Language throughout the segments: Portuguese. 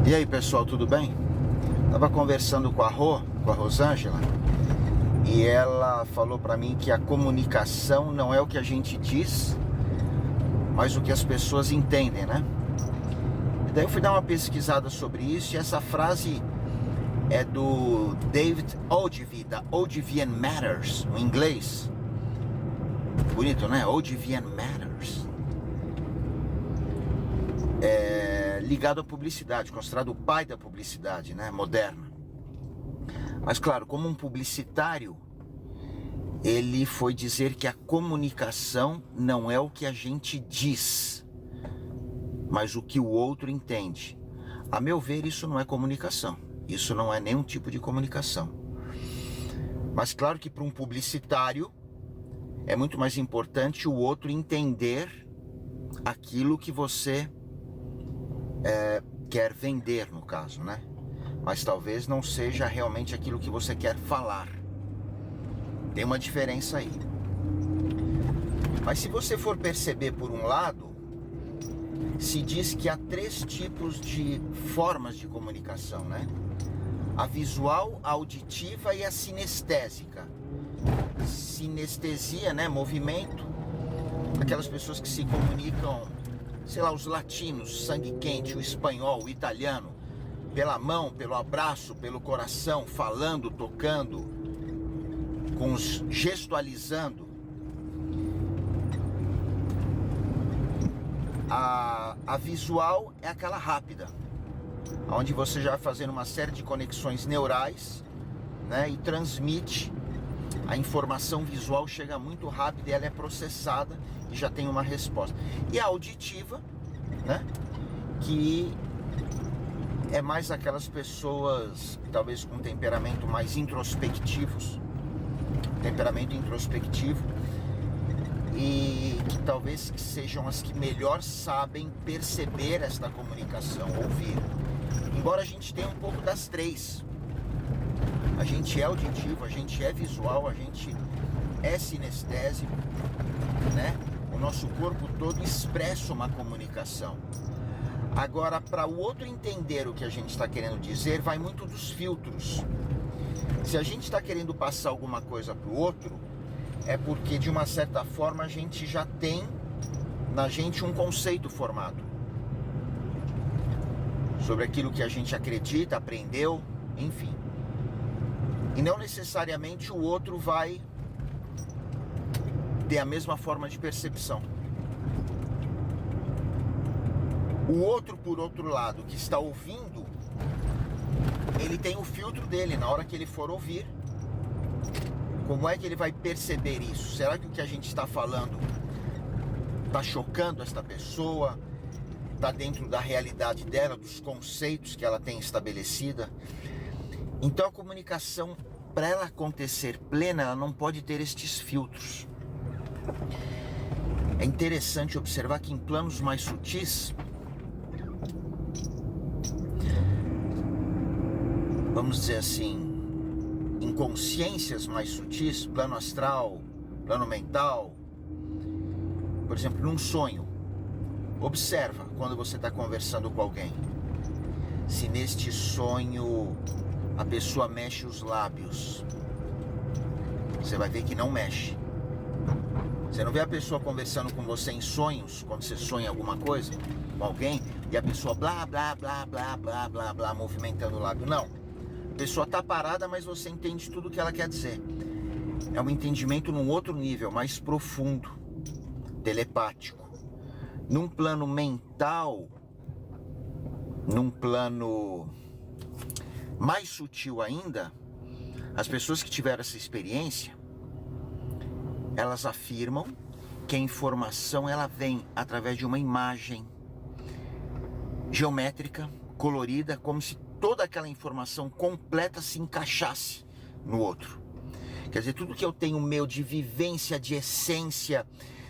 E aí pessoal, tudo bem? Tava conversando com a Rosângela, e ela falou pra mim que a comunicação não é o que a gente diz, mas o que as pessoas entendem, né? E daí eu fui dar uma pesquisada sobre isso, e essa frase é do David Ogilvy, da Ogilvy and Matters, no inglês. Bonito, né? Ogilvy and Matters. Ligado à publicidade, considerado o pai da publicidade, né, moderna. Mas claro, como um publicitário, ele foi dizer que a comunicação não é o que a gente diz, mas o que o outro entende. A meu ver, isso não é comunicação. Isso não é nenhum tipo de comunicação. Mas claro que para um publicitário é muito mais importante o outro entender aquilo que você quer vender, no caso, né? Mas talvez não seja realmente aquilo que você quer falar. Tem uma diferença aí. Mas se você for perceber por um lado, se diz que há 3 tipos de formas de comunicação, né? A visual, a auditiva e a sinestésica. Sinestesia, né? Movimento. Aquelas pessoas que se comunicam, sei lá, os latinos, sangue quente, o espanhol, o italiano, pela mão, pelo abraço, pelo coração, falando, tocando, gestualizando. A visual é aquela rápida, onde você já vai fazendo uma série de conexões neurais, né, e transmite. A informação visual chega muito rápido e ela é processada e já tem uma resposta. E a auditiva, né, que é mais aquelas pessoas talvez com temperamento mais temperamento introspectivo, e que talvez sejam as que melhor sabem perceber esta comunicação, ouvir. Embora a gente tenha um pouco das 3. A gente é auditivo, a gente é visual, a gente é sinestésico, né? O nosso corpo todo expressa uma comunicação. Agora, para o outro entender o que a gente está querendo dizer, vai muito dos filtros. Se a gente está querendo passar alguma coisa para o outro, é porque de uma certa forma a gente já tem na gente um conceito formado sobre aquilo que a gente acredita, aprendeu, enfim. E não necessariamente o outro vai ter a mesma forma de percepção. O outro, por outro lado, que está ouvindo, ele tem o filtro dele. Na hora que ele for ouvir, como é que ele vai perceber isso? Será que o que a gente está falando está chocando esta pessoa? Está dentro da realidade dela, dos conceitos que ela tem estabelecida? Então a comunicação, para ela acontecer plena, ela não pode ter estes filtros. É interessante observar que em planos mais sutis, vamos dizer assim, em consciências mais sutis, plano astral, plano mental, por exemplo, num sonho, observa quando você está conversando com alguém, se neste sonho a pessoa mexe os lábios, você vai ver que não mexe. Você não vê a pessoa conversando com você em sonhos, quando você sonha alguma coisa com alguém, e a pessoa blá, blá, blá, blá, blá, blá, blá, movimentando o lábio. Não. A pessoa está parada, mas você entende tudo o que ela quer dizer. É um entendimento num outro nível, mais profundo, telepático. Num plano mental, num plano mais sutil ainda, as pessoas que tiveram essa experiência, elas afirmam que a informação ela vem através de uma imagem geométrica, colorida, como se toda aquela informação completa se encaixasse no outro. Quer dizer, tudo que eu tenho meu de vivência, de essência,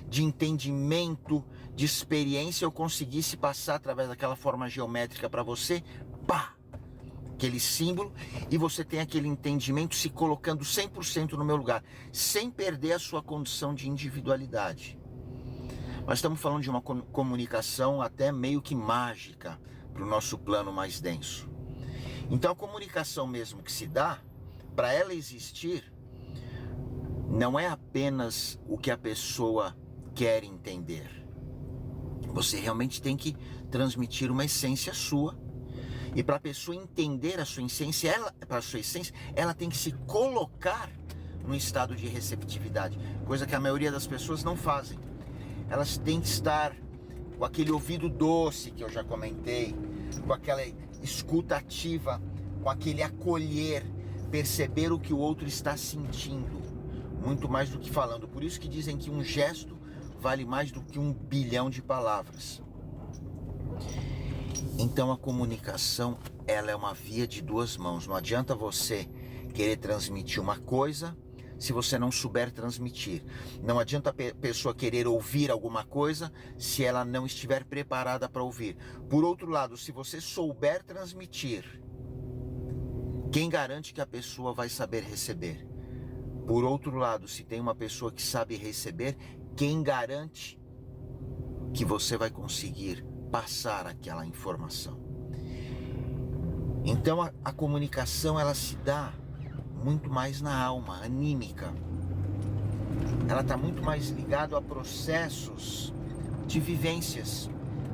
de entendimento, de experiência, eu conseguisse passar através daquela forma geométrica para você, pá! Aquele símbolo, e você tem aquele entendimento se colocando 100% no meu lugar, sem perder a sua condição de individualidade. Nós estamos falando de uma comunicação até meio que mágica, para o nosso plano mais denso. Então a comunicação mesmo que se dá, para ela existir, não é apenas o que a pessoa quer entender. Você realmente tem que transmitir uma essência sua. E para a pessoa entender a sua essência, ela tem que se colocar num estado de receptividade, coisa que a maioria das pessoas não fazem. Elas têm que estar com aquele ouvido doce que eu já comentei, com aquela escuta ativa, com aquele acolher, perceber o que o outro está sentindo, muito mais do que falando. Por isso que dizem que um gesto vale mais do que 1 bilhão de palavras. Então a comunicação, ela é uma via de 2 mãos. Não adianta você querer transmitir uma coisa se você não souber transmitir. Não adianta a pessoa querer ouvir alguma coisa se ela não estiver preparada para ouvir. Por outro lado, se você souber transmitir, quem garante que a pessoa vai saber receber? Por outro lado, se tem uma pessoa que sabe receber, quem garante que você vai conseguir passar aquela informação? Então a comunicação, ela se dá muito mais na alma, anímica. Ela está muito mais ligada a processos de vivências,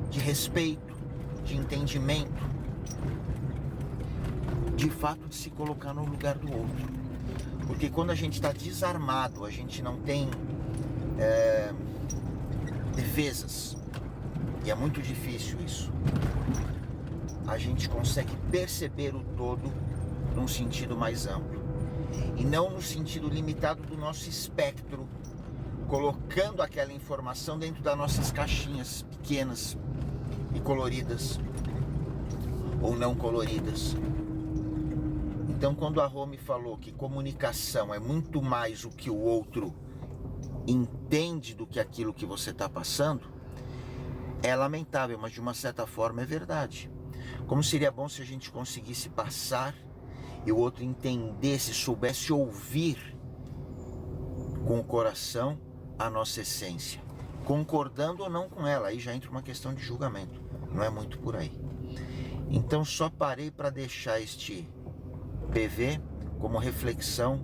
de respeito, de entendimento, de fato de se colocar no lugar do outro. Porque quando a gente está desarmado, a gente não tem defesas, e é muito difícil isso, a gente consegue perceber o todo num sentido mais amplo, e não no sentido limitado do nosso espectro, colocando aquela informação dentro das nossas caixinhas pequenas e coloridas, ou não coloridas. Então quando a Rô me falou que comunicação é muito mais o que o outro entende do que aquilo que você está passando, é lamentável, mas de uma certa forma é verdade. Como seria bom se a gente conseguisse passar e o outro entendesse, soubesse ouvir com o coração a nossa essência, concordando ou não com ela. Aí já entra uma questão de julgamento, não é muito por aí. Então só parei para deixar este PV como reflexão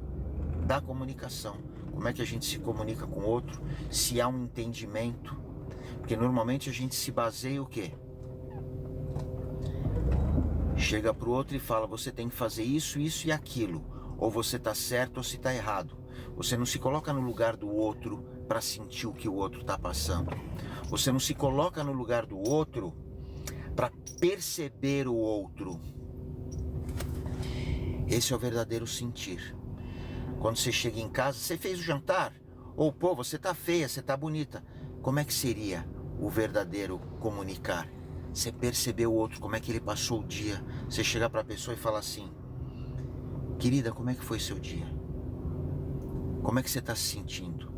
da comunicação. Como é que a gente se comunica com o outro, se há um entendimento, porque normalmente a gente se baseia o quê? Chega para o outro e fala, você tem que fazer isso, isso e aquilo, ou você está certo ou se está errado. Você não se coloca no lugar do outro para sentir o que o outro está passando. Você não se coloca no lugar do outro para perceber o outro. Esse é o verdadeiro sentir. Quando você chega em casa, você fez o jantar? Ou, pô, você tá feia, você tá bonita. Como é que seria o verdadeiro comunicar? Você perceber o outro, como é que ele passou o dia. Você chegar para a pessoa e falar assim, querida, como é que foi seu dia? Como é que você está se sentindo?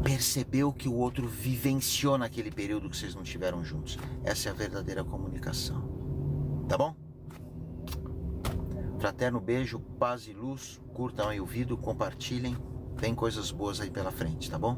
Perceber o que o outro vivenciou naquele período que vocês não estiveram juntos. Essa é a verdadeira comunicação. Tá bom? Fraterno beijo, paz e luz. Curtam aí o vídeo, compartilhem. Tem coisas boas aí pela frente, tá bom?